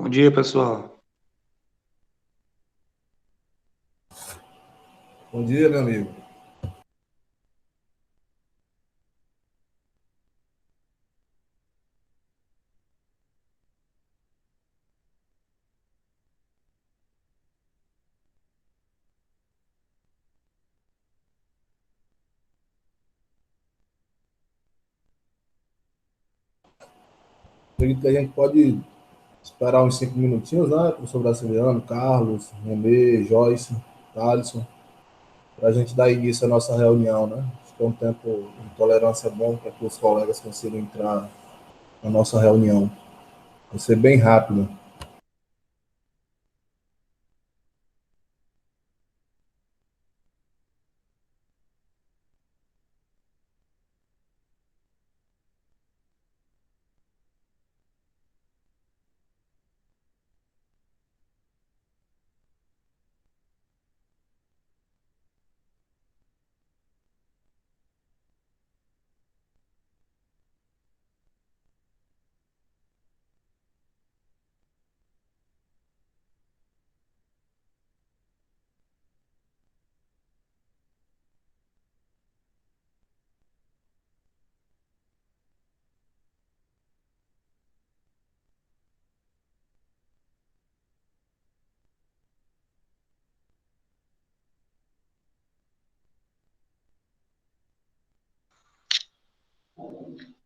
Bom dia, pessoal. Bom dia, meu amigo. Acredito que a gente pode esperar uns 5 minutinhos, né? Professor brasiliano, Carlos, Renê, Joyce, Alisson, para a gente dar início à nossa reunião, né? Acho que é um tempo de tolerância bom para que os colegas consigam entrar na nossa reunião. Vai ser bem rápido.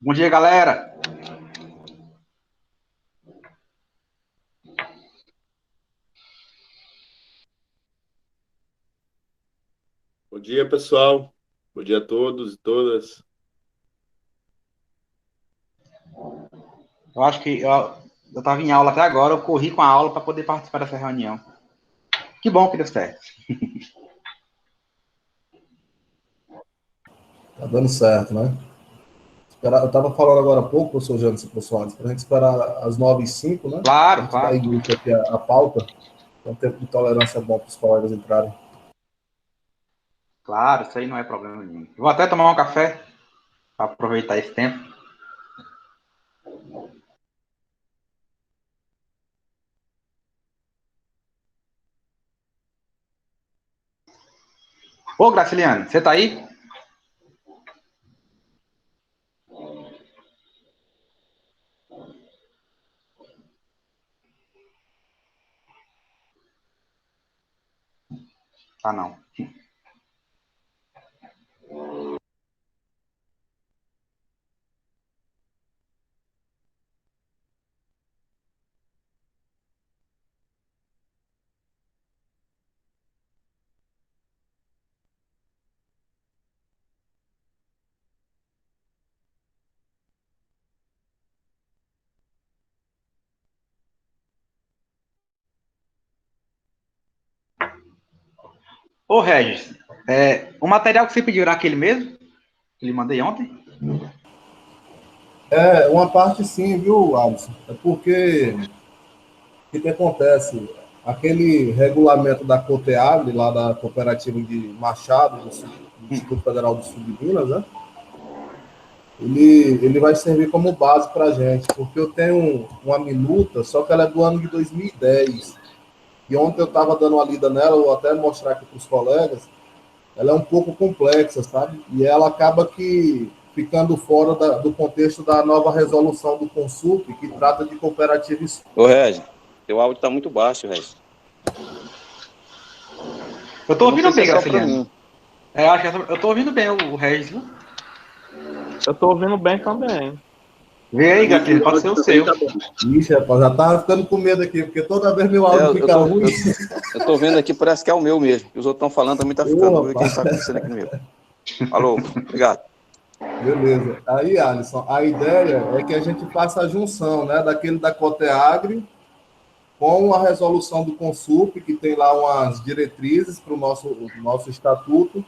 Bom dia, galera. Bom dia, pessoal. Bom dia a todos e todas. Eu acho que eu estava em aula até agora, eu corri com a aula para poder participar dessa reunião. Que bom que deu certo. Tá dando certo, né? Eu estava falando agora há pouco, professor Jânio e professor Alisson, para a gente esperar às 9h05, né? A Claro, gente dá claro, início aqui à pauta. É um tempo de tolerância bom para os colegas entrarem. claro, isso aí não é problema nenhum. Eu vou até tomar um café para aproveitar esse tempo. Ô, Graciliano, você tá aí? Tá não. Ô, Regis, o material que você pediu era aquele mesmo? Que lhe mandei ontem? É, uma parte sim, viu, Alisson? É porque o que acontece? Aquele regulamento da COTEAGRE, lá da cooperativa de Machado, do Instituto Federal do Sul de Minas, né? Ele vai servir como base para a gente, porque eu tenho uma minuta, só que ela é do ano de 2010. E ontem eu estava dando uma lida nela, eu vou até mostrar aqui para os colegas, ela é um pouco complexa, sabe? E ela acaba que ficando fora do contexto da nova resolução do Consulp, que trata de cooperativas. Ô, Regis, teu áudio tá muito baixo, Regis. Eu tô Eu não sei ouvindo se é bem, só pra Graciliano. mim. Acho que eu tô ouvindo bem o Regis, viu? Eu tô ouvindo bem também. Vê aí, Graciliano, pode ser o seu. Tá bom. Ixi, rapaz, já tava ficando com medo aqui, porque toda vez meu áudio Eu fica ruim. eu tô vendo aqui, parece que é o meu mesmo. Os outros estão falando, também tá ficando. Vou ver o que tá acontecendo aqui no meu. Alô, obrigado. Beleza. Aí, Alisson, a ideia é que a gente faça a junção, né, daquele da Coteagre com a resolução do Consulp, que tem lá umas diretrizes para o nosso estatuto,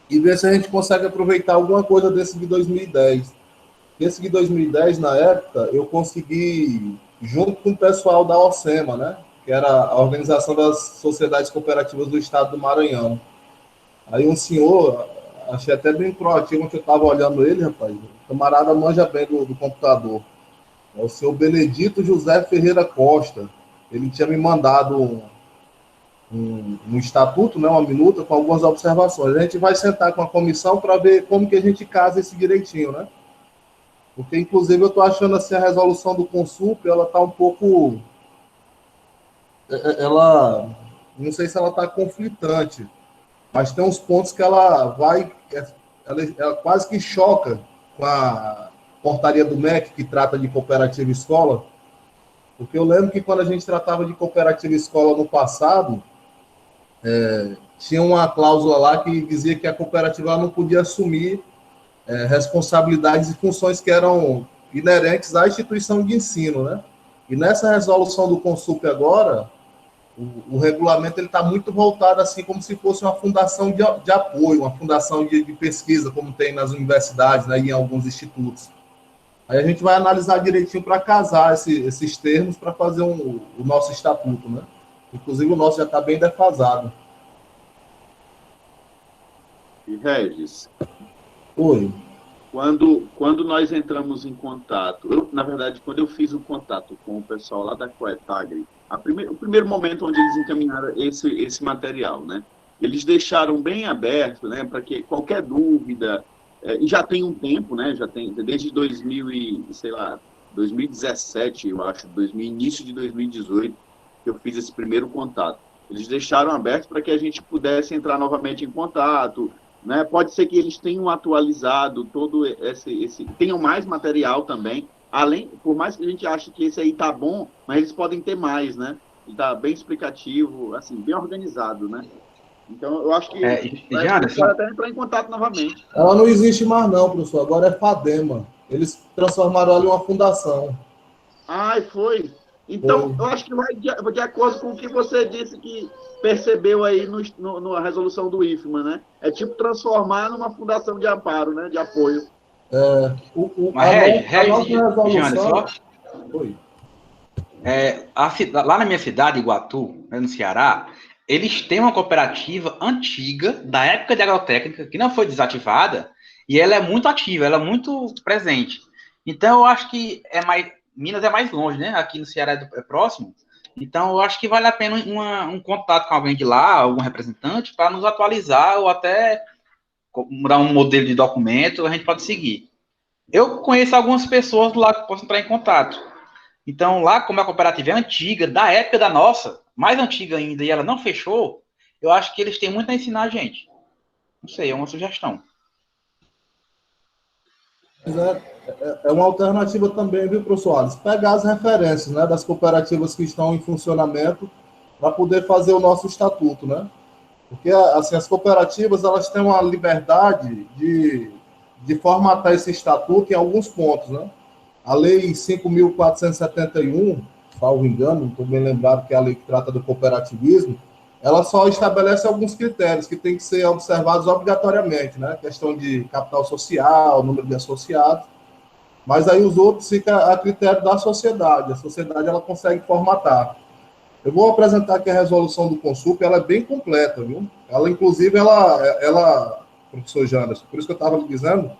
e ver se a gente consegue aproveitar alguma coisa desse de 2010. Esse de 2010, na época, eu consegui, junto com o pessoal da OSEMA, né, que era a Organização das Sociedades Cooperativas do Estado do Maranhão. Aí um senhor, achei até bem proativo, que eu estava olhando ele, rapaz, o camarada manja bem do computador. É o senhor Benedito José Ferreira Costa. Ele tinha me mandado um estatuto, né, uma minuta com algumas observações. A gente vai sentar com a comissão para ver como que a gente casa esse direitinho, né? Porque, inclusive, eu estou achando assim, a resolução do Consulp, ela está um pouco... Ela... Não sei se ela está conflitante, mas tem uns pontos que ela vai... Ela quase que choca com a portaria do MEC, que trata de cooperativa escola, porque eu lembro que quando a gente tratava de cooperativa escola no passado, tinha uma cláusula lá que dizia que a cooperativa não podia assumir responsabilidades e funções que eram inerentes à instituição de ensino, né? E nessa resolução do Consulp agora, o regulamento está muito voltado assim como se fosse uma fundação de apoio, uma fundação de pesquisa, como tem nas universidades, né, e em alguns institutos. Aí a gente vai analisar direitinho para casar esses termos para fazer o nosso estatuto, né? Inclusive o nosso já está bem defasado. E Regis, Oi. quando nós entramos em contato, na verdade, quando eu fiz o contato com o pessoal lá da Coetagre, o primeiro momento onde eles encaminharam esse material, né? Eles deixaram bem aberto, né, para que qualquer dúvida, e já tem um tempo, né, já tem desde 2017, eu acho, início de 2018, que eu fiz esse primeiro contato. Eles deixaram aberto para que a gente pudesse entrar novamente em contato, né? Pode ser que eles tenham atualizado todo tenham mais material também, além, por mais que a gente ache que esse aí tá bom, mas eles podem ter mais, né? Ele tá bem explicativo, assim, bem organizado, né? Então, eu acho que pode até entrar em contato novamente. Ela não existe mais não, professor, agora é FADEMA. Eles transformaram ela em uma fundação. Ah, foi? Então, Foi. eu acho que vai de acordo com o que você disse que percebeu aí na resolução do IFMA, né? É tipo transformar numa fundação de amparo, né? De apoio. Mas, a nossa resolução... Oi. Lá na minha cidade, Iguatu, no Ceará, eles têm uma cooperativa antiga, da época de agrotécnica, que não foi desativada, e ela é muito ativa, ela é muito presente. Então, eu acho que Minas é mais longe, né? Aqui no Ceará é próximo. Então, eu acho que vale a pena um contato com alguém de lá, algum representante, para nos atualizar ou até mudar um modelo de documento, a gente pode seguir. Eu conheço algumas pessoas lá que possam entrar em contato. Então, lá, como a cooperativa é antiga, da época da nossa, mais antiga ainda, e ela não fechou, eu acho que eles têm muito a ensinar a gente. Não sei, é uma sugestão. É uma alternativa também, viu, professor Alisson? Pegar as referências, né, das cooperativas que estão em funcionamento para poder fazer o nosso estatuto, né? Porque, assim, as cooperativas, elas têm uma liberdade de formatar esse estatuto em alguns pontos, né? A Lei 5.471, salvo engano, não estou bem lembrado que é a lei que trata do cooperativismo, ela só estabelece alguns critérios que têm que ser observados obrigatoriamente, né? Questão de capital social, número de associados, mas aí os outros ficam a critério da sociedade. A sociedade, ela consegue formatar. Eu vou apresentar aqui a resolução do Consulp, ela é bem completa, viu? Ela, inclusive, professor Janderson, por isso que eu estava lhe dizendo,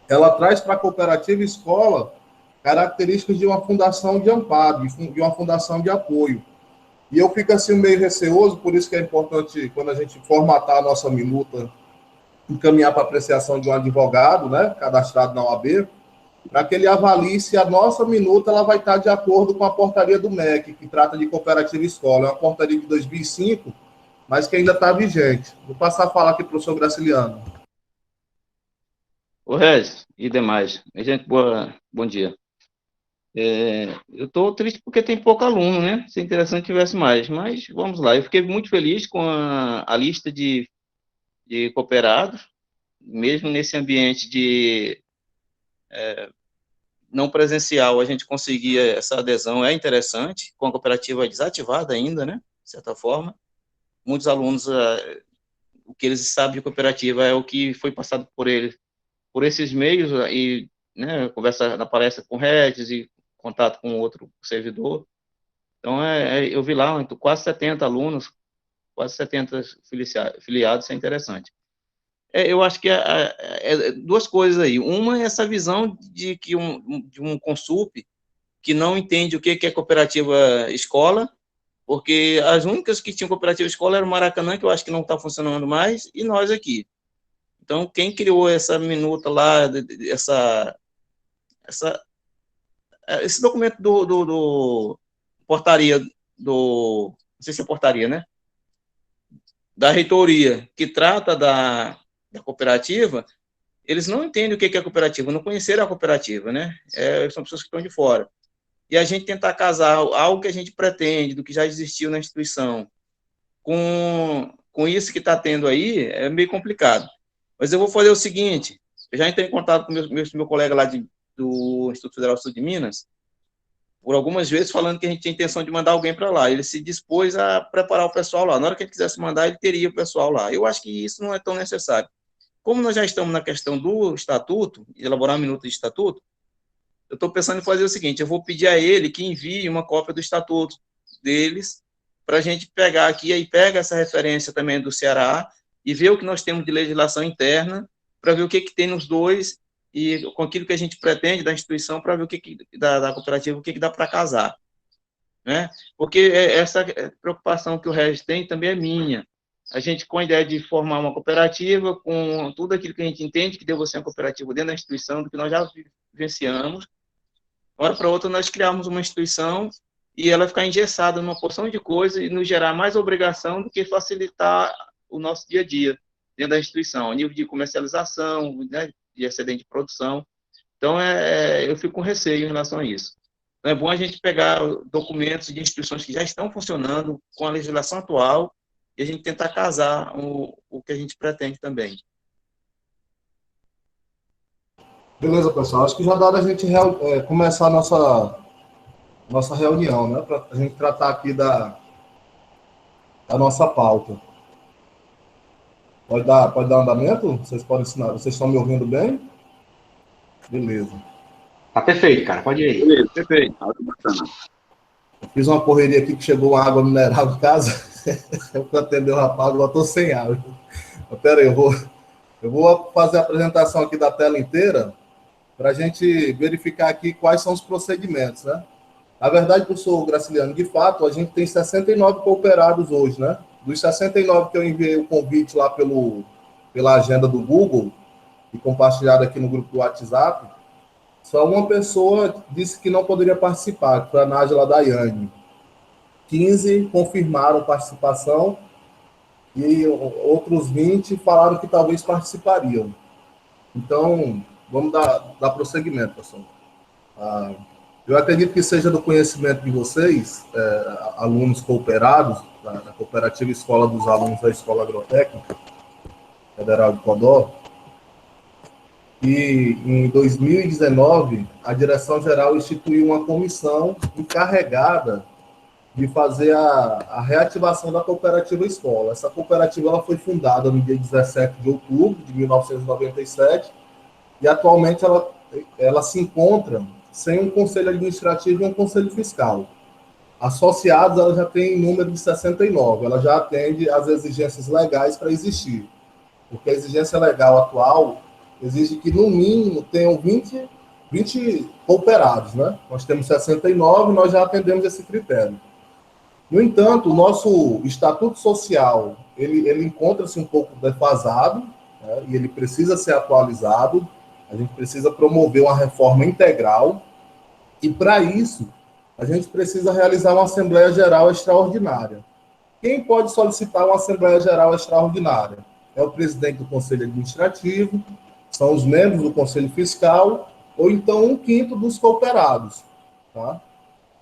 ela traz para a cooperativa escola características de uma fundação de amparo, de uma fundação de apoio. E eu fico assim meio receoso, por isso que é importante, quando a gente formatar a nossa minuta, encaminhar para apreciação de um advogado, né, cadastrado na OAB, para que ele avalie se a nossa minuta ela vai estar de acordo com a portaria do MEC, que trata de cooperativa escola. É uma portaria de 2005, mas que ainda está vigente. Vou passar a falar aqui para o professor Graciliano. Ô, Regis e demais. Gente, bom dia. Eu estou triste porque tem pouco aluno, né? Seria interessante que tivesse mais, mas vamos lá. Eu fiquei muito feliz com a lista de cooperados, mesmo nesse ambiente de não presencial, a gente conseguia essa adesão, é interessante, com a cooperativa desativada ainda, né? De certa forma. Muitos alunos, o que eles sabem de cooperativa é o que foi passado por eles, por esses meios, e, né, conversa na palestra com o Regis e contato com outro servidor. Então, eu vi lá quase 70 alunos, quase 70 filiados, isso é interessante. Eu acho que duas coisas aí. Uma é essa visão de que de um Consulp que não entende o que é cooperativa escola, porque as únicas que tinham cooperativa escola era o Maracanã, que eu acho que não está funcionando mais, e nós aqui. Então, quem criou essa minuta lá, esse documento do portaria, não sei se é portaria, né? Da reitoria, que trata da cooperativa, eles não entendem o que é cooperativa, não conheceram a cooperativa, né? São pessoas que estão de fora. E a gente tentar casar algo que a gente pretende, do que já existiu na instituição, com isso que está tendo aí, é meio complicado. Mas eu vou fazer o seguinte, eu já entrei em contato com meu colega lá do Instituto Federal do Sul de Minas, por algumas vezes falando que a gente tinha intenção de mandar alguém para lá. Ele se dispôs a preparar o pessoal lá. Na hora que ele quisesse mandar, ele teria o pessoal lá. Eu acho que isso não é tão necessário. Como nós já estamos na questão do estatuto, elaborar uma minuta de estatuto, eu estou pensando em fazer o seguinte, eu vou pedir a ele que envie uma cópia do estatuto deles, para a gente pegar aqui, aí pega essa referência também do Ceará, e ver o que nós temos de legislação interna, para ver o que tem nos dois, e com aquilo que a gente pretende da instituição, para ver o que da cooperativa, o que dá para casar. Né? Porque essa preocupação que o Regis tem também é minha. A gente, com a ideia de formar uma cooperativa, com tudo aquilo que a gente entende que deva ser uma cooperativa dentro da instituição, do que nós já vivenciamos, hora para outra nós criamos uma instituição e ela ficar engessada numa porção de coisas e nos gerar mais obrigação do que facilitar o nosso dia a dia dentro da instituição, a nível de comercialização, né, de excedente de produção. Então, eu fico com receio em relação a isso. Então, é bom a gente pegar documentos de instituições que já estão funcionando com a legislação atual e a gente tentar casar o que a gente pretende também. Beleza, pessoal. Acho que já dá hora a gente começar a nossa reunião, né? Para a gente tratar aqui da nossa pauta. Pode dar andamento? Vocês podem ensinar? Vocês estão me ouvindo bem? Beleza. Tá perfeito, cara. Pode ir aí. Beleza, perfeito. Bacana. Fiz uma correria aqui que chegou uma água mineral em casa. Eu fui atender o rapaz, agora estou sem água. Espera aí, eu vou fazer a apresentação aqui da tela inteira para a gente verificar aqui quais são os procedimentos, né? Na verdade, professor Graciliano, de fato, a gente tem 69 cooperados hoje, né? Dos 69 que eu enviei o convite lá pela agenda do Google e compartilhado aqui no grupo do WhatsApp, só uma pessoa disse que não poderia participar, que foi a Nájila Daiane. 15 confirmaram participação e outros 20 falaram que talvez participariam. Então, vamos dar prosseguimento, pessoal. Eu acredito que seja do conhecimento de vocês, alunos cooperados, da Cooperativa Escola dos Alunos da Escola Agrotécnica Federal de Codó, e em 2019, a Direção-Geral instituiu uma comissão encarregada de fazer a reativação da Cooperativa Escola. Essa cooperativa ela foi fundada no dia 17 de outubro de 1997 e atualmente ela se encontra sem um conselho administrativo e um conselho fiscal. Associados, ela já tem número de 69, ela já atende às exigências legais para existir, porque a exigência legal atual exige que, no mínimo, tenham 20 cooperados, né? Nós temos 69, nós já atendemos esse critério. No entanto, o nosso estatuto social, ele encontra-se um pouco defasado, né? E ele precisa ser atualizado, a gente precisa promover uma reforma integral, e, para isso, a gente precisa realizar uma Assembleia Geral Extraordinária. Quem pode solicitar uma Assembleia Geral Extraordinária? É o presidente do Conselho Administrativo, são os membros do Conselho Fiscal, ou então 1/5 dos cooperados. Tá?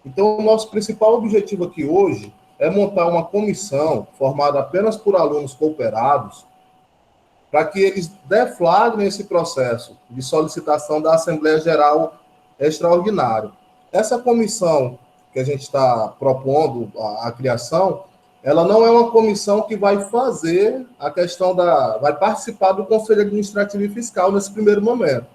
Então, o nosso principal objetivo aqui hoje é montar uma comissão formada apenas por alunos cooperados, para que eles deflagrem esse processo de solicitação da Assembleia Geral Extraordinária. Essa comissão que a gente está propondo a criação, ela não é uma comissão que vai fazer a questão vai participar do Conselho Administrativo e Fiscal nesse primeiro momento.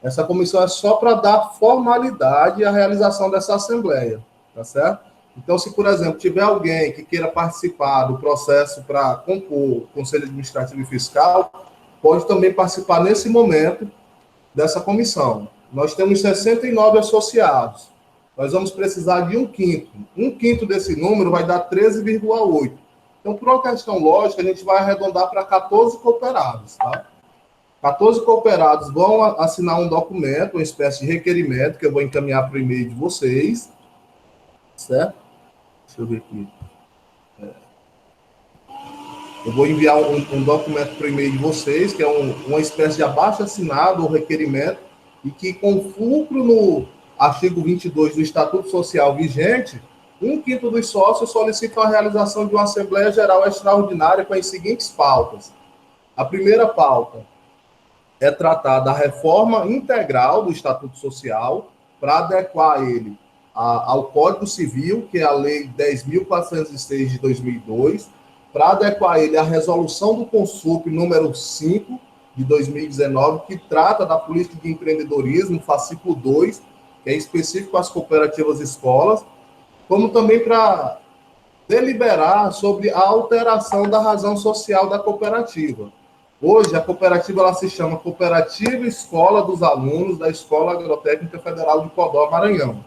Essa comissão é só para dar formalidade à realização dessa Assembleia, tá certo? Então, se, por exemplo, tiver alguém que queira participar do processo para compor o Conselho Administrativo e Fiscal, pode também participar nesse momento dessa comissão. Nós temos 69 associados, nós vamos precisar de um quinto. Um quinto desse número vai dar 13,8. Então, por uma questão lógica, a gente vai arredondar para 14 cooperados, tá? 14 cooperados vão assinar um documento, uma espécie de requerimento, que eu vou encaminhar para o e-mail de vocês, certo? Deixa eu ver aqui. Eu vou enviar um documento para o e-mail de vocês, que é uma espécie de abaixo-assinado ou requerimento, e que, com fulcro no artigo 22 do Estatuto Social vigente, um quinto dos sócios solicitam a realização de uma Assembleia Geral Extraordinária com as seguintes pautas. A primeira pauta é tratar da reforma integral do Estatuto Social para adequar ele ao Código Civil, que é a Lei 10.406 de 2002, para adequar ele à resolução do Consulp número 5 de 2019, que trata da política de empreendedorismo, fascículo 2, que é específico às cooperativas escolas, como também para deliberar sobre a alteração da razão social da cooperativa. Hoje, a cooperativa ela se chama Cooperativa Escola dos Alunos da Escola Agrotécnica Federal de Codó, Maranhão.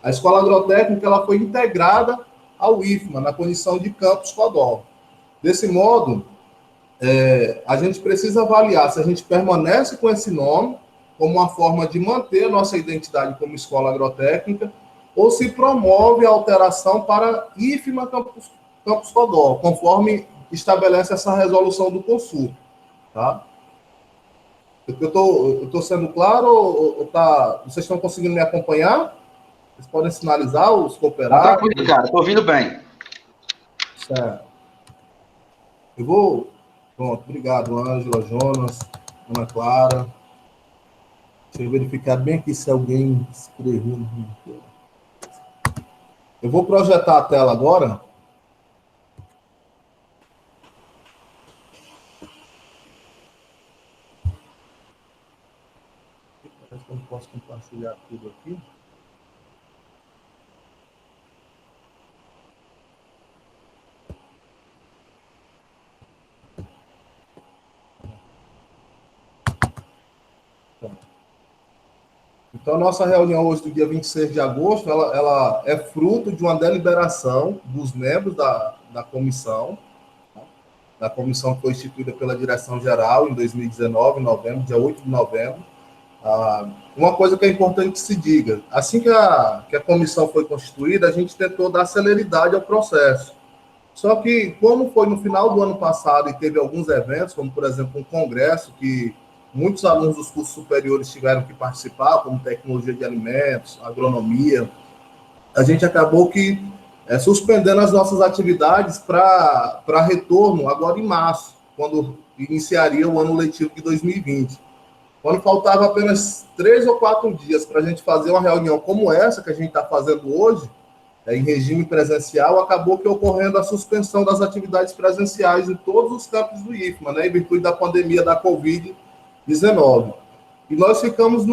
A Escola Agrotécnica ela foi integrada ao IFMA, na condição de Campus Codó. Desse modo, a gente precisa avaliar se a gente permanece com esse nome como uma forma de manter a nossa identidade como escola agrotécnica ou se promove a alteração para IFMA Campus Codó, conforme estabelece essa resolução do Consul. Tá? Eu estou sendo claro ou vocês estão conseguindo me acompanhar? Vocês podem sinalizar os cooperados? Tá tranquilo, cara. Estou ouvindo bem. Certo. Eu vou... Pronto, obrigado, Ângela, Jonas, Ana Clara. Deixa eu verificar bem aqui se alguém escreveu. Eu vou projetar a tela agora. Parece que eu não posso compartilhar tudo aqui. Então, a nossa reunião hoje, do dia 26 de agosto, ela é fruto de uma deliberação dos membros da comissão, da comissão que foi instituída pela direção-geral em 2019, em novembro, dia 8 de novembro. Uma coisa que é importante que se diga, assim que a comissão foi constituída, a gente tentou dar celeridade ao processo. Só que, como foi no final do ano passado e teve alguns eventos, como, por exemplo, um congresso que muitos alunos dos cursos superiores tiveram que participar, como tecnologia de alimentos, agronomia, a gente acabou que suspendendo as nossas atividades para retorno agora em março, quando iniciaria o ano letivo de 2020. Quando faltava apenas 3 ou 4 dias para a gente fazer uma reunião como essa que a gente está fazendo hoje, em regime presencial, acabou que ocorrendo a suspensão das atividades presenciais em todos os campos do IFMA, né, em virtude da pandemia da Covid-19. E nós ficamos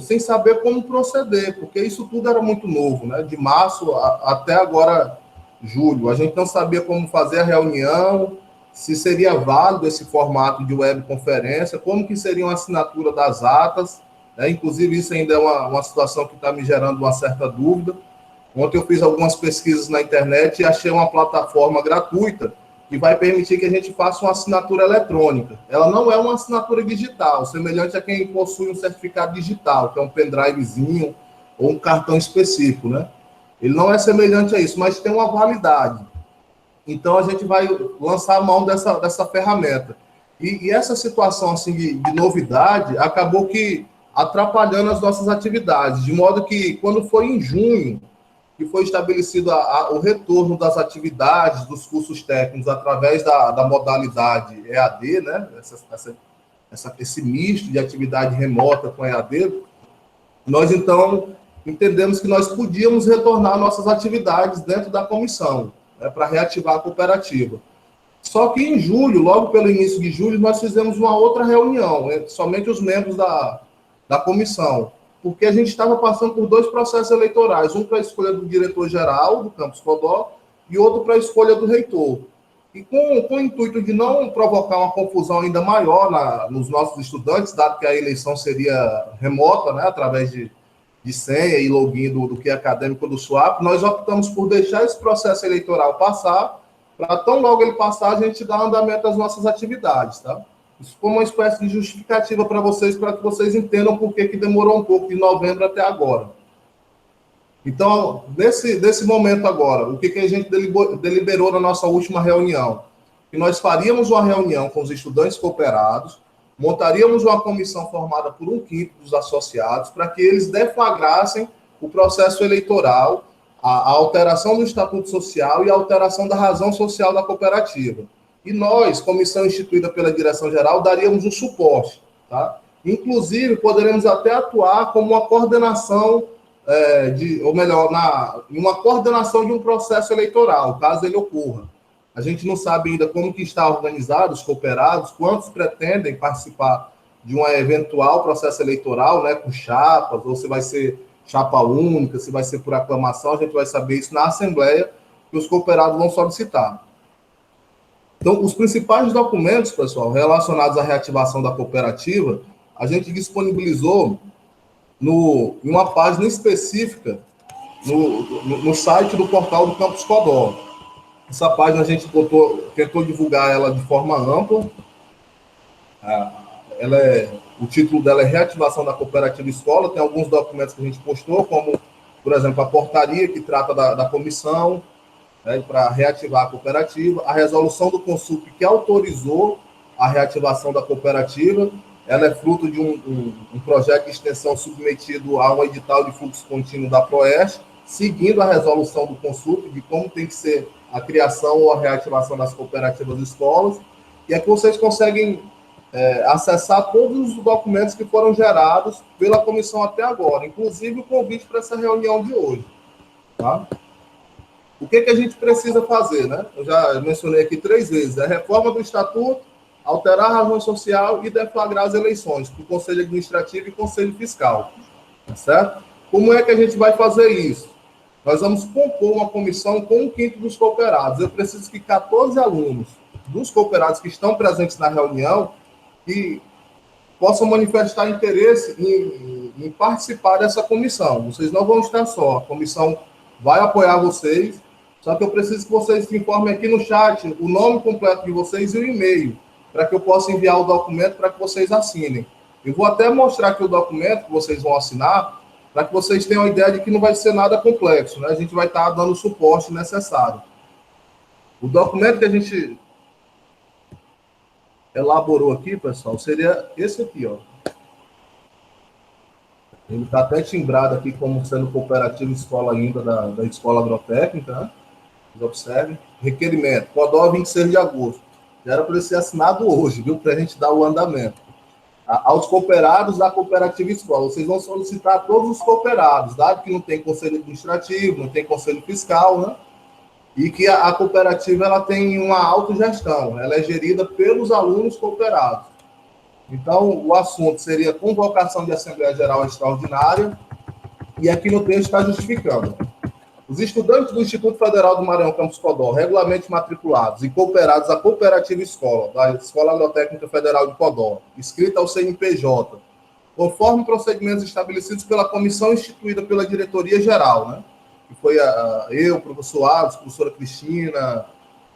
sem saber como proceder, porque isso tudo era muito novo, né? De março até agora, julho. A gente não sabia como fazer a reunião, se seria válido esse formato de webconferência, como que seria uma assinatura das atas, né? Inclusive, isso ainda é uma situação que está me gerando uma certa dúvida. Ontem eu fiz algumas pesquisas na internet e achei uma plataforma gratuita que vai permitir que a gente faça uma assinatura eletrônica. Ela não é uma assinatura digital, semelhante a quem possui um certificado digital, que é um pendrivezinho ou um cartão específico, né? Ele não é semelhante a isso, mas tem uma validade. Então, a gente vai lançar a mão dessa ferramenta. E essa situação assim, de novidade acabou que atrapalhando as nossas atividades, de modo que, quando foi em junho, que foi estabelecido o retorno das atividades dos cursos técnicos através da modalidade EAD, né? Esse misto de atividade remota com EAD, nós, então, entendemos que nós podíamos retornar nossas atividades dentro da comissão, né, para reativar a cooperativa. Só que em julho, logo pelo início de julho, nós fizemos uma outra reunião, somente os membros da comissão, porque a gente estava passando por 2 processos eleitorais, um para a escolha do diretor-geral do Campus Codó e outro para a escolha do reitor. E com o intuito de não provocar uma confusão ainda maior nos nossos estudantes, dado que a eleição seria remota, né, através de de senha e login do que acadêmico do SWAP, nós optamos por deixar esse processo eleitoral passar, para tão logo ele passar, a gente dar andamento às nossas atividades, tá? Isso como uma espécie de justificativa para que vocês entendam por que demorou um pouco de novembro até agora. Então, nesse momento agora, o que a gente deliberou na nossa última reunião? Que nós faríamos uma reunião com os estudantes cooperados, montaríamos uma comissão formada por 1/5 dos associados, para que eles deflagrassem o processo eleitoral, a alteração do estatuto social e a alteração da razão social da cooperativa. E nós, comissão instituída pela direção-geral, daríamos um suporte, tá? Inclusive, poderemos até atuar como uma coordenação, uma coordenação de um processo eleitoral, caso ele ocorra. A gente não sabe ainda como que está organizado os cooperados, quantos pretendem participar de um eventual processo eleitoral, né, com chapas, ou se vai ser chapa única, se vai ser por aclamação, a gente vai saber isso na Assembleia, que os cooperados vão solicitar. Então, os principais documentos, pessoal, relacionados à reativação da cooperativa, a gente disponibilizou em uma página específica no site do portal do Campus Codó. Essa página a gente tentou divulgar ela de forma ampla. O título dela é Reativação da Cooperativa Escola. Tem alguns documentos que a gente postou, como, por exemplo, a portaria que trata da comissão, né, para reativar a cooperativa, a resolução do Consulp que autorizou a reativação da cooperativa. Ela é fruto de um projeto de extensão submetido a um edital de fluxo contínuo da Proeste, seguindo a resolução do Consulp de como tem que ser a criação ou a reativação das cooperativas escolas. E aqui vocês conseguem acessar todos os documentos que foram gerados pela comissão até agora, inclusive o convite para essa reunião de hoje. Tá? O que a gente precisa fazer, né? Eu já mencionei aqui 3 vezes: a reforma do estatuto, alterar a razão social e deflagrar as eleições para o Conselho Administrativo e Conselho Fiscal. Tá certo? Como é que a gente vai fazer isso? Nós vamos compor uma comissão com 1/5 dos cooperados. Eu preciso que 14 alunos dos cooperados que estão presentes na reunião que possam manifestar interesse em participar dessa comissão. Vocês não vão estar só, a comissão vai apoiar vocês, só que eu preciso que vocês se informem aqui no chat o nome completo de vocês e o e-mail, para que eu possa enviar o documento para que vocês assinem. Eu vou até mostrar aqui o documento que vocês vão assinar, para que vocês tenham a ideia de que não vai ser nada complexo, né? A gente vai estar dando o suporte necessário. O documento que a gente elaborou aqui, pessoal, seria esse aqui, ó. Ele está até timbrado aqui como sendo cooperativa escola ainda da Escola Agrotécnica, né? Vocês observem. Requerimento, Codó 26 de agosto. Já era para ele ser assinado hoje, viu? Para a gente dar o andamento. Aos cooperados da cooperativa escola. Vocês vão solicitar a todos os cooperados, dado que não tem conselho administrativo, não tem conselho fiscal, né? E que a cooperativa ela tem uma autogestão, ela é gerida pelos alunos cooperados. Então, o assunto seria convocação de Assembleia Geral Extraordinária, e aqui no texto está justificando. Os estudantes do Instituto Federal do Maranhão, Campus Codó, regularmente matriculados e cooperados à cooperativa escola, da Escola Agrotécnica Federal de Codó, inscrita ao CNPJ, conforme procedimentos estabelecidos pela comissão instituída pela diretoria geral, né? Que foi eu, professor Alves, professora Cristina,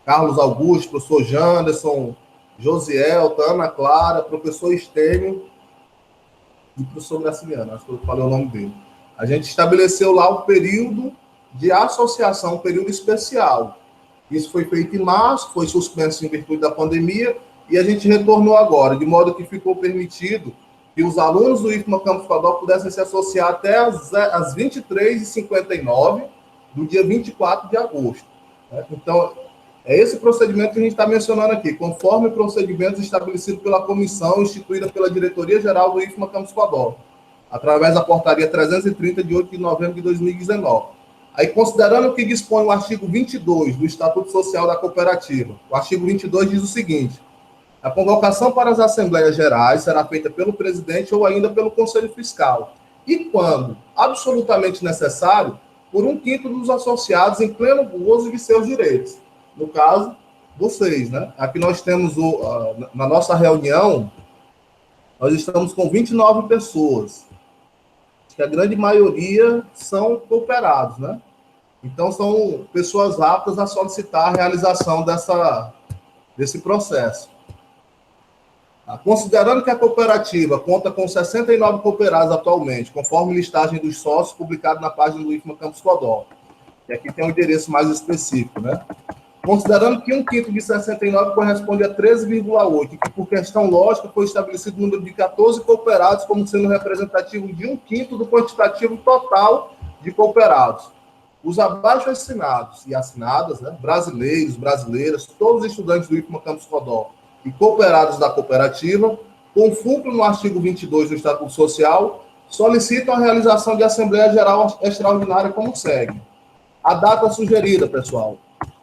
Carlos Augusto, professor Janderson, Josiel, Ana Clara, professor Estênio e professor Graciliano, acho que eu falei o nome dele. A gente estabeleceu lá o período de associação, um período especial. Isso foi feito em março, foi suspenso em virtude da pandemia, e a gente retornou agora, de modo que ficou permitido que os alunos do IFMA Campus Codó pudessem se associar até às 23h59 do dia 24 de agosto. Né? Então, é esse procedimento que a gente está mencionando aqui, conforme procedimentos estabelecidos pela comissão instituída pela diretoria-geral do IFMA Campus Codó, através da portaria 330 de 8 de novembro de 2019. Aí, considerando o que dispõe o artigo 22 do Estatuto Social da Cooperativa, o artigo 22 diz o seguinte: a convocação para as Assembleias Gerais será feita pelo presidente ou ainda pelo Conselho Fiscal, e quando absolutamente necessário, por 1/5 dos associados em pleno gozo de seus direitos. No caso, vocês, né? Aqui nós temos, na nossa reunião, nós estamos com 29 pessoas. que a grande maioria são cooperados, né? Então, são pessoas aptas a solicitar a realização desse processo. Considerando que a cooperativa conta com 69 cooperados atualmente, conforme listagem dos sócios publicado na página do IFMA Campus Codó, e aqui tem um endereço mais específico, né? Considerando que 1/5 de 69 corresponde a 13,8, e que por questão lógica foi estabelecido o número de 14 cooperados como sendo representativo de 1/5 do quantitativo total de cooperados. Os abaixo assinados e assinadas, né, brasileiros, brasileiras, todos os estudantes do IFMA Campus Codó e cooperados da cooperativa, com fulcro no artigo 22 do Estatuto Social, solicitam a realização de Assembleia Geral Extraordinária como segue. A data sugerida, pessoal,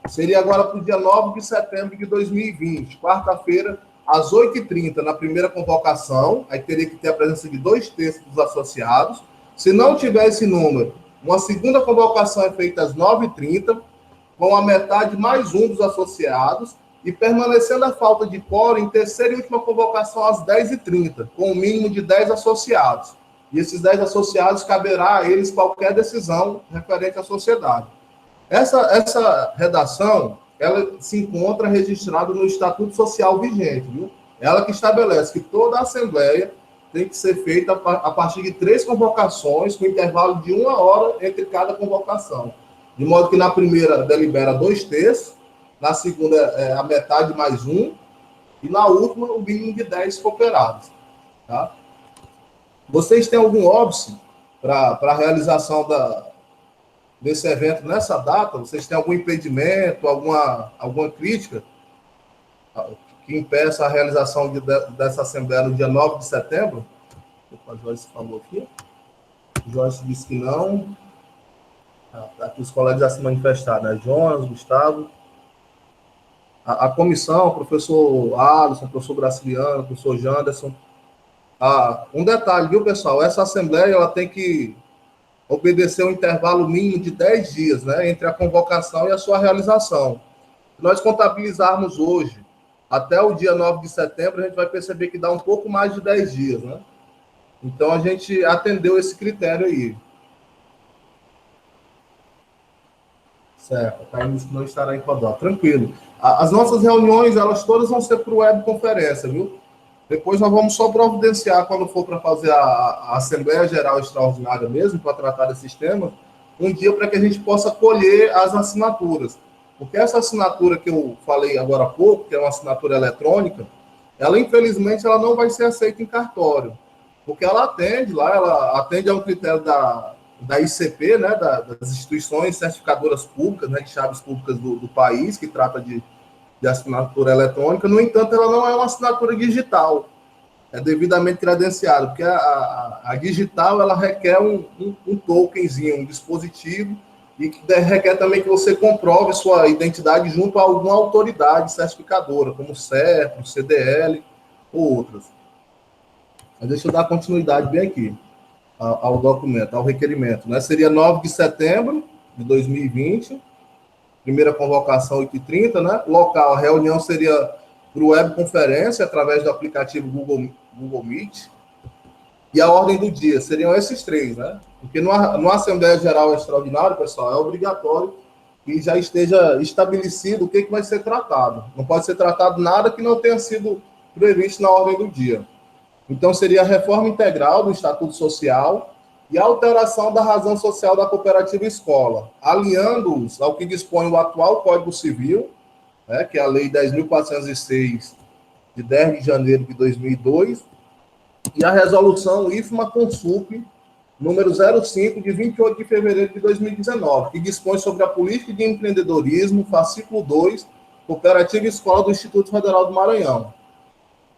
seria agora para o dia 9 de setembro de 2020, quarta-feira, às 8h30, na primeira convocação. Aí teria que ter a presença de 2/3 dos associados. Se não tiver esse número, uma segunda convocação é feita às 9h30, com a metade mais um dos associados, e permanecendo a falta de quórum em terceira e última convocação às 10h30, com o mínimo de 10 associados. E esses 10 associados caberá a eles qualquer decisão referente à sociedade. Essa redação, ela se encontra registrada no Estatuto Social vigente, viu? Ela que estabelece que toda a Assembleia tem que ser feita a partir de 3 convocações, com intervalo de 1 hora entre cada convocação. De modo que na primeira delibera 2/3, na segunda a metade mais um, e na última o mínimo de 10 cooperados. Tá? Vocês têm algum óbice para a realização desse evento nessa data? Vocês têm algum impedimento, alguma crítica que impeça a realização dessa Assembleia no dia 9 de setembro? A Joyce falou aqui. Joyce disse que não. Aqui os colegas já se manifestaram, né? Jonas, Gustavo. A comissão, professor Alisson, professor Graciliano, professor Janderson. Um detalhe, viu, pessoal? Essa Assembleia ela tem que obedecer um intervalo mínimo de 10 dias, né, entre a convocação e a sua realização. Se nós contabilizarmos hoje, até o dia 9 de setembro, a gente vai perceber que dá um pouco mais de 10 dias, né? Então, a gente atendeu esse critério aí. Certo, a Caio disse que não estará em Codó. Tranquilo. As nossas reuniões, elas todas vão ser por webconferência, viu? Depois nós vamos só providenciar, quando for para fazer a Assembleia Geral Extraordinária mesmo, para tratar desses temas, um dia para que a gente possa colher as assinaturas. Porque essa assinatura que eu falei agora há pouco, que é uma assinatura eletrônica, ela, infelizmente, ela não vai ser aceita em cartório. Porque ela atende a um critério da ICP, né, das instituições certificadoras públicas, né, de chaves públicas do país, que trata de assinatura eletrônica. No entanto, ela não é uma assinatura digital, é devidamente credenciada, porque a digital ela requer um tokenzinho, um dispositivo, e que requer também que você comprove sua identidade junto a alguma autoridade certificadora, como o CERP, o CDL ou outras. Mas deixa eu dar continuidade bem aqui ao documento, ao requerimento, né? Seria 9 de setembro de 2020, primeira convocação 8h30, né? Local, a reunião seria por webconferência, através do aplicativo Google Meet. E a ordem do dia seriam esses 3, né? Porque numa Assembleia Geral Extraordinária, pessoal, é obrigatório que já esteja estabelecido o que vai ser tratado. Não pode ser tratado nada que não tenha sido previsto na ordem do dia. Então, seria a reforma integral do Estatuto Social e a alteração da razão social da cooperativa escola, alinhando-os ao que dispõe o atual Código Civil, né, que é a Lei 10.406, de 10 de janeiro de 2002, e a resolução IFMA-Consup, número 05, de 28 de fevereiro de 2019, que dispõe sobre a política de empreendedorismo, fascículo 2, Cooperativa Escola do Instituto Federal do Maranhão.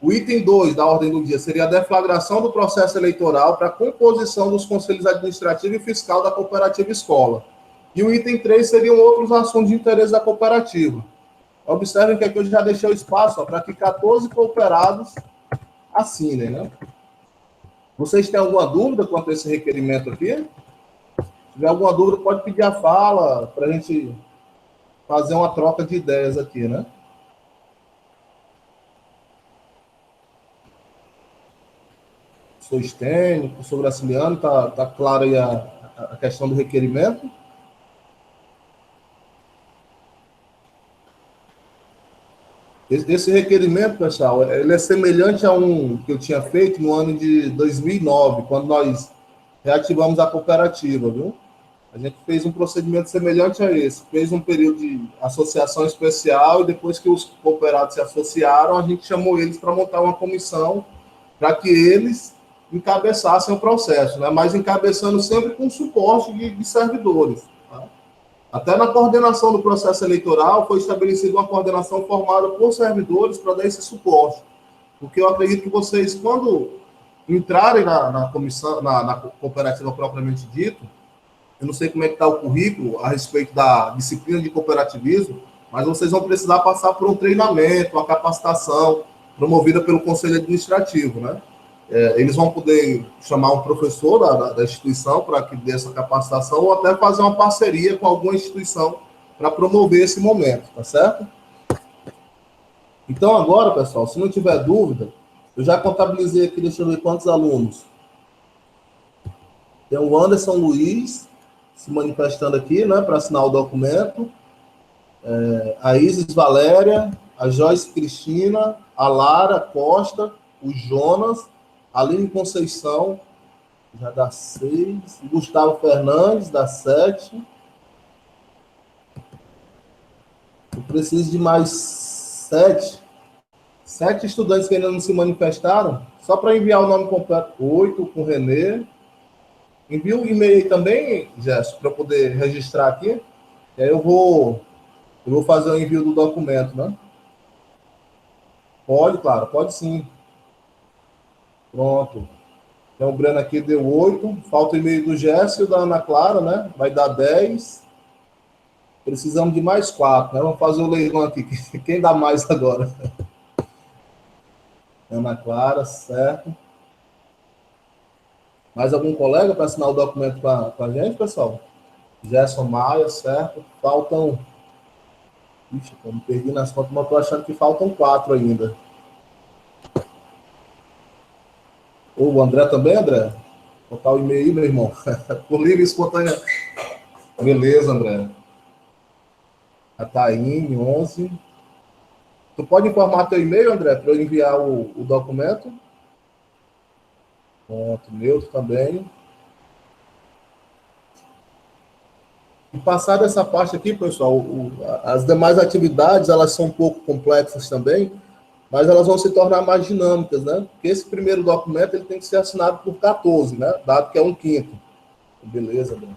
O item 2 da ordem do dia seria a deflagração do processo eleitoral para a composição dos conselhos administrativo e fiscal da cooperativa escola. E o item 3 seriam outros assuntos de interesse da cooperativa. Observem que aqui eu já deixei o espaço para que 14 cooperados assinem, né? Vocês têm alguma dúvida quanto a esse requerimento aqui? Se tiver alguma dúvida, pode pedir a fala para a gente fazer uma troca de ideias aqui, né? professor Stênio, professor Graciliano, tá clara aí a questão do requerimento? Esse requerimento, pessoal, ele é semelhante a um que eu tinha feito no ano de 2009, quando nós reativamos a cooperativa, viu? A gente fez um procedimento semelhante a esse, fez um período de associação especial e depois que os cooperados se associaram, a gente chamou eles para montar uma comissão para que eles encabeçassem o processo, né? Mas encabeçando sempre com suporte de servidores. Tá? Até na coordenação do processo eleitoral foi estabelecida uma coordenação formada por servidores para dar esse suporte. Porque eu acredito que vocês, quando entrarem na comissão, na cooperativa propriamente dito, eu não sei como é que está o currículo a respeito da disciplina de cooperativismo, mas vocês vão precisar passar por um treinamento, uma capacitação promovida pelo Conselho Administrativo, né? Eles vão poder chamar um professor da instituição para que dê essa capacitação ou até fazer uma parceria com alguma instituição para promover esse momento, tá certo? Então agora, pessoal, se não tiver dúvida, eu já contabilizei aqui, deixa eu ver quantos alunos. Tem o Anderson Luiz se manifestando aqui, né, para assinar o documento. A Isis Valéria, a Joyce Cristina, a Lara Costa, o Jonas, a Aline Conceição, já dá 6, o Gustavo Fernandes, dá 7. Eu preciso de mais 7 estudantes que ainda não se manifestaram, só para enviar o nome completo. 8 com o Renê. Envia o e-mail aí também, Gerson, para poder registrar aqui. E aí eu vou fazer o envio do documento, né? Pode, claro, pode sim. Pronto. Então, o Breno aqui deu 8. Falta o e-mail do Gerson e da Ana Clara, né? Vai dar 10. Precisamos de mais 4, né? Vamos fazer o leilão aqui. Quem dá mais agora? Ana Clara, certo. Mais algum colega para assinar o documento com a gente, pessoal? Gerson Maia, certo. Faltam... Ixi, eu me perdi nas contas, mas estou achando que faltam 4 ainda. O André também, André? Vou botar o e-mail aí, meu irmão. Por livre e espontânea. Beleza, André. A Taine, 11. Tu pode informar teu e-mail, André, para eu enviar o documento? Pronto, meu também. E passada essa parte aqui, pessoal, as demais atividades, elas são um pouco complexas também, mas elas vão se tornar mais dinâmicas, né? Porque esse primeiro documento, ele tem que ser assinado por 14, né? Dado que é 1/5. Beleza, Bruno.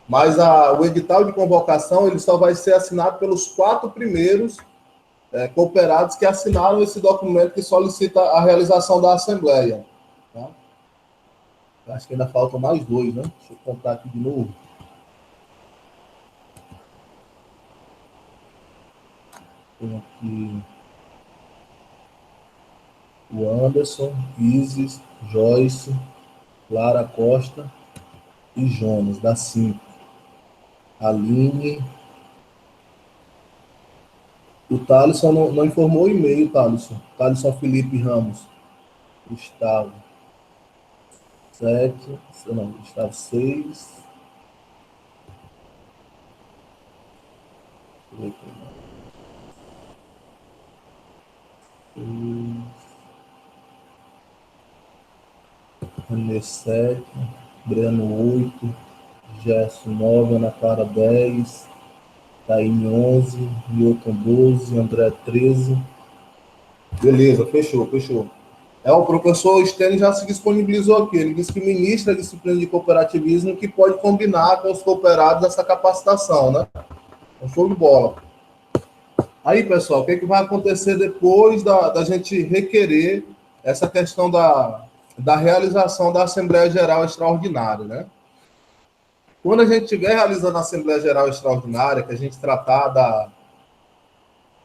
Mas o edital de convocação, ele só vai ser assinado pelos 4 primeiros cooperados que assinaram esse documento que solicita a realização da Assembleia. Tá? Acho que ainda faltam mais 2, né? Deixa eu contar aqui de novo. Tem aqui o Anderson, Isis, Joyce, Lara Costa e Jonas, dá 5. Aline. O Thaleson não informou o e-mail, Thaleson. Thaleson Felipe Ramos. Gustavo. 7. Não, Gustavo 6. René 7. Breno 8. Gerson 9. Ana Clara 10. Taine 11. Milton 12. André 13. Beleza, fechou. O professor Stênio já se disponibilizou aqui. Ele disse que ministra a disciplina de cooperativismo que pode combinar com os cooperados essa capacitação, né? Um show de bola. Aí, pessoal, o que vai acontecer depois da gente requerer essa questão da realização da Assembleia Geral Extraordinária, né? Quando a gente estiver realizando a Assembleia Geral Extraordinária, que a gente tratar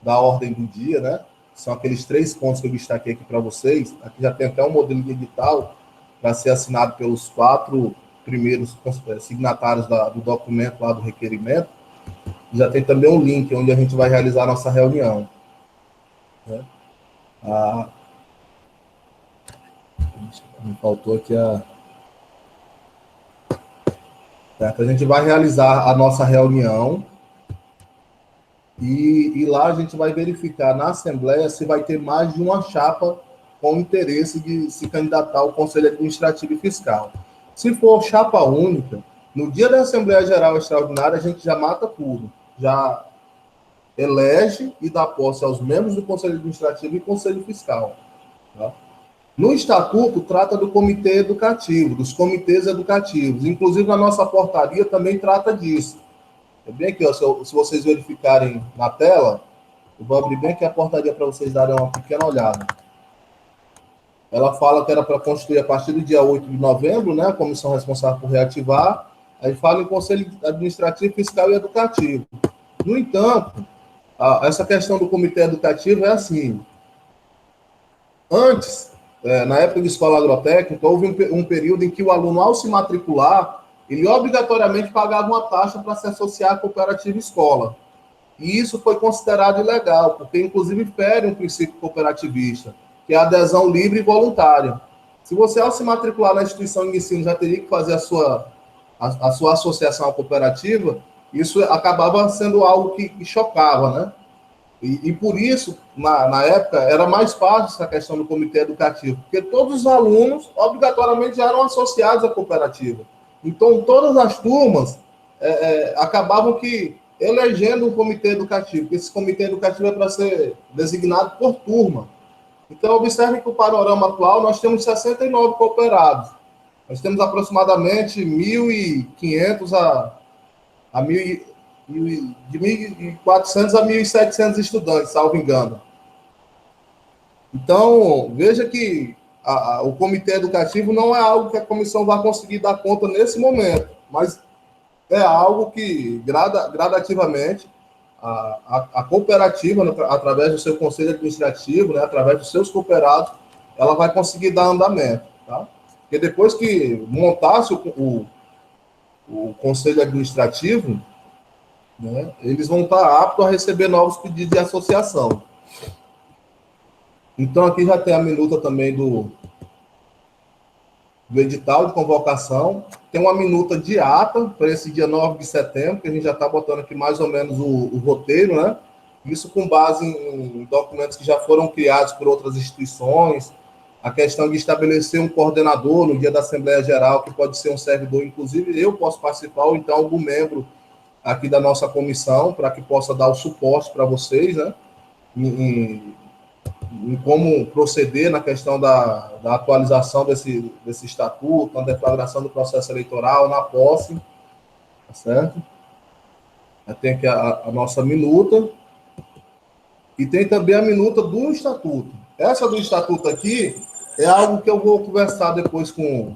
da ordem do dia, né? São aqueles 3 pontos que eu destaquei aqui para vocês. Aqui já tem até um modelo de edital para ser assinado pelos 4 primeiros signatários do documento lá do requerimento. Já tem também um link onde a gente vai realizar a nossa reunião. Né? Me faltou aqui a... Certo? A gente vai realizar a nossa reunião e lá a gente vai verificar na Assembleia se vai ter mais de uma chapa com interesse de se candidatar ao Conselho Administrativo e Fiscal. Se for chapa única, no dia da Assembleia Geral Extraordinária, a gente já mata tudo. Já elege e dá posse aos membros do Conselho Administrativo e Conselho Fiscal. Tá? No Estatuto, trata do comitê educativo, dos comitês educativos. Inclusive, na nossa portaria também trata disso. É bem aqui, ó, se vocês verificarem na tela, eu vou abrir bem aqui a portaria para vocês darem uma pequena olhada. Ela fala que era para constituir a partir do dia 8 de novembro, né, a comissão responsável por reativar. Aí fala em Conselho Administrativo, Fiscal e Educativo. No entanto, essa questão do comitê educativo é assim. Antes, na época de escola agrotécnica, houve um período em que o aluno, ao se matricular, ele obrigatoriamente pagava uma taxa para se associar à cooperativa escola. E isso foi considerado ilegal, porque inclusive fere um princípio cooperativista, que é a adesão livre e voluntária. Se você, ao se matricular na instituição de ensino, já teria que fazer a sua associação à cooperativa, isso acabava sendo algo que chocava, né? E por isso, na época, era mais fácil essa questão do comitê educativo, porque todos os alunos, obrigatoriamente, já eram associados à cooperativa. Então, todas as turmas acabavam que elegendo um comitê educativo, porque esse comitê educativo é para ser designado por turma. Então, observe que o panorama atual, nós temos 69 cooperados. Nós temos aproximadamente 1.500 de 1.400 a 1.700 estudantes, salvo engano. Então, veja que o comitê educativo não é algo que a comissão vai conseguir dar conta nesse momento, mas é algo que, gradativamente, a cooperativa, através do seu conselho administrativo, né, através dos seus cooperados, ela vai conseguir dar andamento. Tá? Porque depois que montasse o conselho administrativo, né, eles vão estar aptos a receber novos pedidos de associação. Então, aqui já tem a minuta também do edital de convocação. Tem uma minuta de ata para esse dia 9 de setembro, que a gente já está botando aqui mais ou menos o roteiro, né? Isso com base em documentos que já foram criados por outras instituições, a questão de estabelecer um coordenador no dia da Assembleia Geral, que pode ser um servidor, inclusive eu posso participar, ou então algum membro aqui da nossa comissão, para que possa dar o suporte para vocês, né? Em como proceder na questão da atualização desse estatuto, na declaração do processo eleitoral, na posse, tá certo? Tem aqui a nossa minuta, e tem também a minuta do estatuto. Essa do estatuto aqui é algo que eu vou conversar depois com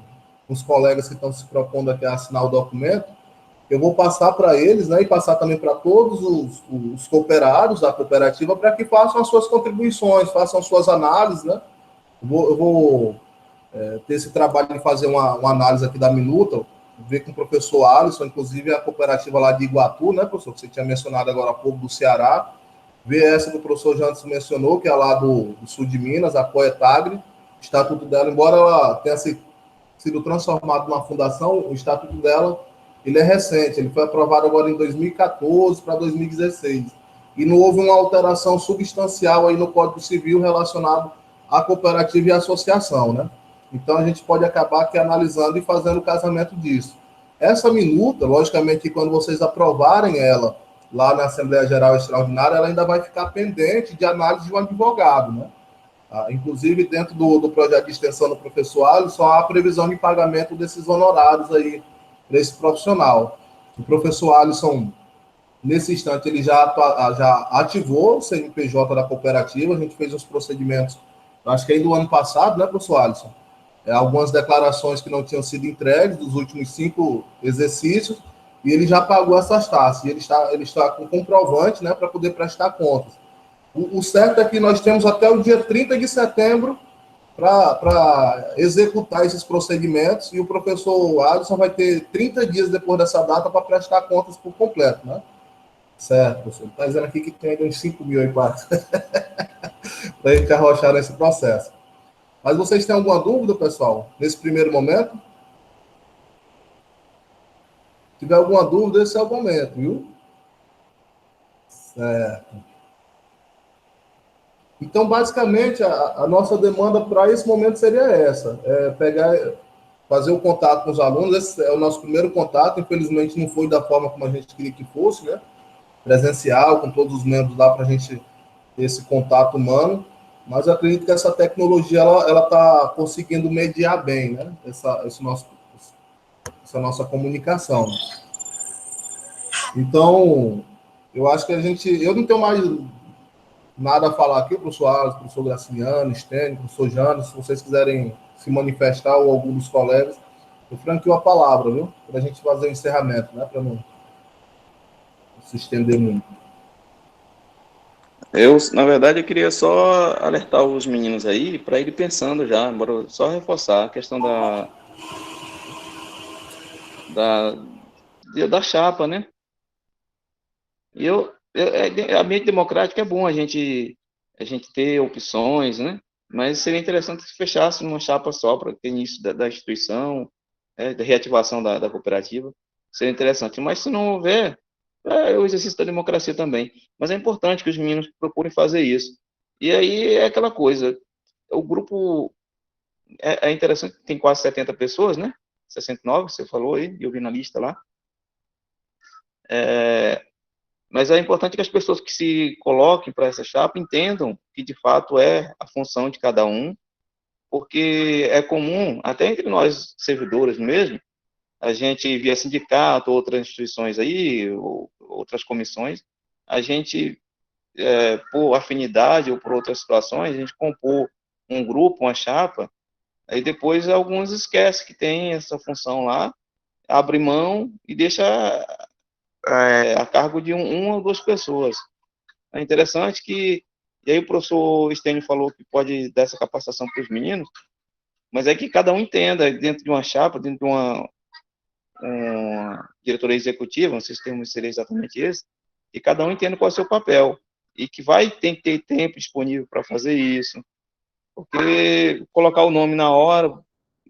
os colegas que estão se propondo aqui a assinar o documento. Eu vou passar para eles, né, e passar também para todos os cooperados da cooperativa, para que façam as suas contribuições, façam as suas análises, né? Eu vou ter esse trabalho de fazer uma análise aqui da minuta, ver com o professor Alisson, inclusive a cooperativa lá de Iguatu, né, professor, que você tinha mencionado agora há pouco, do Ceará, ver essa que o professor Jantos mencionou, que é lá do sul de Minas, a Coetagre, o estatuto dela, embora ela tenha sido transformada numa fundação, o estatuto dela, ele é recente, ele foi aprovado agora em 2014 para 2016. E não houve uma alteração substancial aí no Código Civil relacionado à cooperativa e à associação, né? Então, a gente pode acabar aqui analisando e fazendo o casamento disso. Essa minuta, logicamente, quando vocês aprovarem ela lá na Assembleia Geral Extraordinária, ela ainda vai ficar pendente de análise de um advogado, né? Inclusive, dentro do projeto de extensão do professor Alisson, há a previsão de pagamento desses honorários aí para esse profissional. O professor Alisson, nesse instante, ele já ativou o CNPJ da cooperativa, a gente fez uns procedimentos, acho que aí do ano passado, né, professor Alisson? Algumas declarações que não tinham sido entregues dos últimos 5 exercícios, e ele já pagou essas taxas, e ele está com comprovante, né, para poder prestar contas. O certo é que nós temos até o dia 30 de setembro para executar esses procedimentos, e o professor Alisson vai ter 30 dias depois dessa data para prestar contas por completo, né? Certo, professor. Está dizendo aqui que tem uns 5 mil aí quase para a gente arrochar nesse processo. Mas vocês têm alguma dúvida, pessoal, nesse primeiro momento? Se tiver alguma dúvida, esse é o momento, viu? Certo. Então, basicamente, a nossa demanda para esse momento seria essa: fazer o contato com os alunos. Esse é o nosso primeiro contato. Infelizmente, não foi da forma como a gente queria que fosse, né? Presencial, com todos os membros lá, para a gente ter esse contato humano. Mas eu acredito que essa tecnologia ela está conseguindo mediar bem, né? Essa nossa comunicação. Então, eu acho que eu não tenho mais nada a falar aqui, professor Alisson, professor Graciliano, Stênio, professor Jânio, se vocês quiserem se manifestar ou algum dos colegas, eu franqueio a palavra, viu? Para a gente fazer o encerramento, né? Para não se estender muito. Na verdade, eu queria só alertar os meninos aí para ir pensando já, embora só reforçar a questão da chapa, né? E ambiente democrático é bom a gente ter opções, né? Mas seria interessante se fechasse numa chapa só para ter início da instituição, da reativação da cooperativa. Seria interessante. Mas se não houver, é o exercício da democracia também. Mas é importante que os meninos procurem fazer isso. E aí é aquela coisa, o grupo é interessante, tem quase 70 pessoas, né? 69, você falou aí, eu vi na lista lá. Mas é importante que as pessoas que se coloquem para essa chapa entendam que, de fato, é a função de cada um, porque é comum, até entre nós servidores mesmo, a gente via sindicato, outras instituições aí, ou outras comissões, a gente, por afinidade ou por outras situações, a gente compor um grupo, uma chapa, aí depois alguns esquecem que tem essa função lá, abre mão e deixa a cargo de uma ou duas pessoas. É interessante que, e aí o professor Stênio falou que pode dar essa capacitação para os meninos, mas é que cada um entenda, dentro de uma chapa, dentro de uma diretoria executiva, não sei se o termo seria exatamente esse, que cada um entenda qual é o seu papel, e que tem que ter tempo disponível para fazer isso, porque colocar o nome na hora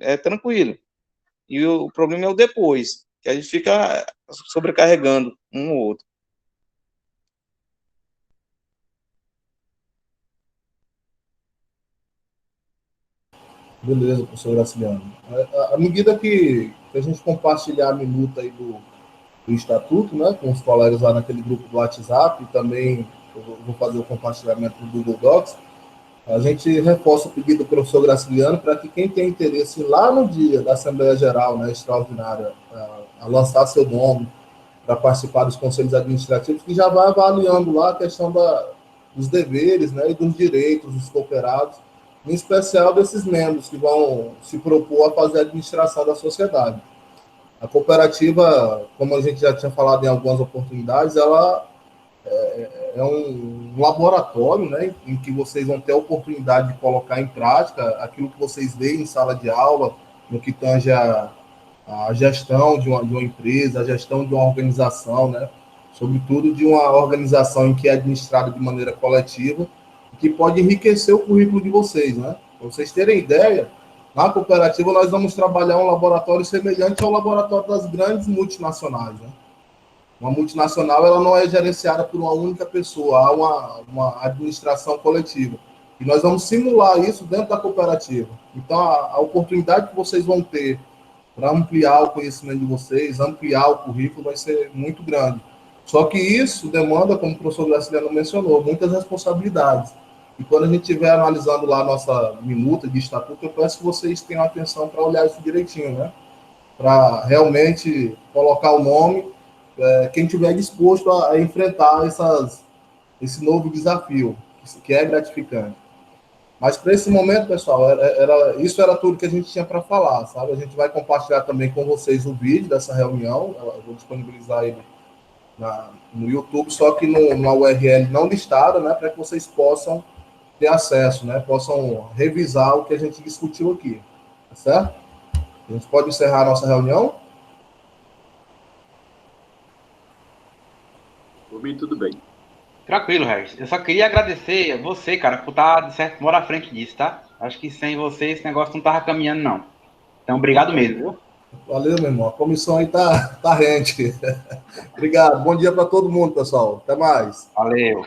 é tranquilo, e o problema é o depois, que a gente fica sobrecarregando um ou outro. Beleza, professor Graciliano. À medida que a gente compartilhar a minuta aí do Estatuto, né, com os colegas lá naquele grupo do WhatsApp, e também eu vou fazer o compartilhamento do Google Docs, a gente reforça o pedido do professor Graciliano para que quem tem interesse lá no dia da Assembleia Geral, né, extraordinária, a lançar seu nome para participar dos conselhos administrativos, que já vai avaliando lá a questão dos deveres, né, e dos direitos dos cooperados, em especial desses membros que vão se propor a fazer a administração da sociedade. A cooperativa, como a gente já tinha falado em algumas oportunidades, ela é um laboratório, né, em que vocês vão ter a oportunidade de colocar em prática aquilo que vocês veem em sala de aula, no que tange a gestão de uma empresa, a gestão de uma organização, né, sobretudo de uma organização em que é administrada de maneira coletiva, que pode enriquecer o currículo de vocês, né? Para vocês terem ideia, na cooperativa nós vamos trabalhar um laboratório semelhante ao laboratório das grandes multinacionais, né? Uma multinacional, ela não é gerenciada por uma única pessoa, há uma administração coletiva. E nós vamos simular isso dentro da cooperativa. Então, a oportunidade que vocês vão ter para ampliar o conhecimento de vocês, ampliar o currículo, vai ser muito grande. Só que isso demanda, como o professor Graciliano mencionou, muitas responsabilidades. E quando a gente estiver analisando lá a nossa minuta de estatuto, eu peço que vocês tenham atenção para olhar isso direitinho, né? Para realmente colocar o nome, quem estiver disposto a enfrentar esse novo desafio, que é gratificante. Mas para esse momento, pessoal, isso era tudo que a gente tinha para falar, sabe? A gente vai compartilhar também com vocês o vídeo dessa reunião, eu vou disponibilizar ele no YouTube, só que na URL não listada, né, para que vocês possam ter acesso, né, possam revisar o que a gente discutiu aqui, tá certo? A gente pode encerrar a nossa reunião? Por mim, tudo bem. Tranquilo, Harris. Eu só queria agradecer a você, cara, por estar, de certo modo, à frente disso, tá? Acho que sem você esse negócio não tava caminhando, não. Então, obrigado mesmo. Valeu, meu irmão. A comissão aí tá rente. Obrigado. Bom dia para todo mundo, pessoal. Até mais. Valeu.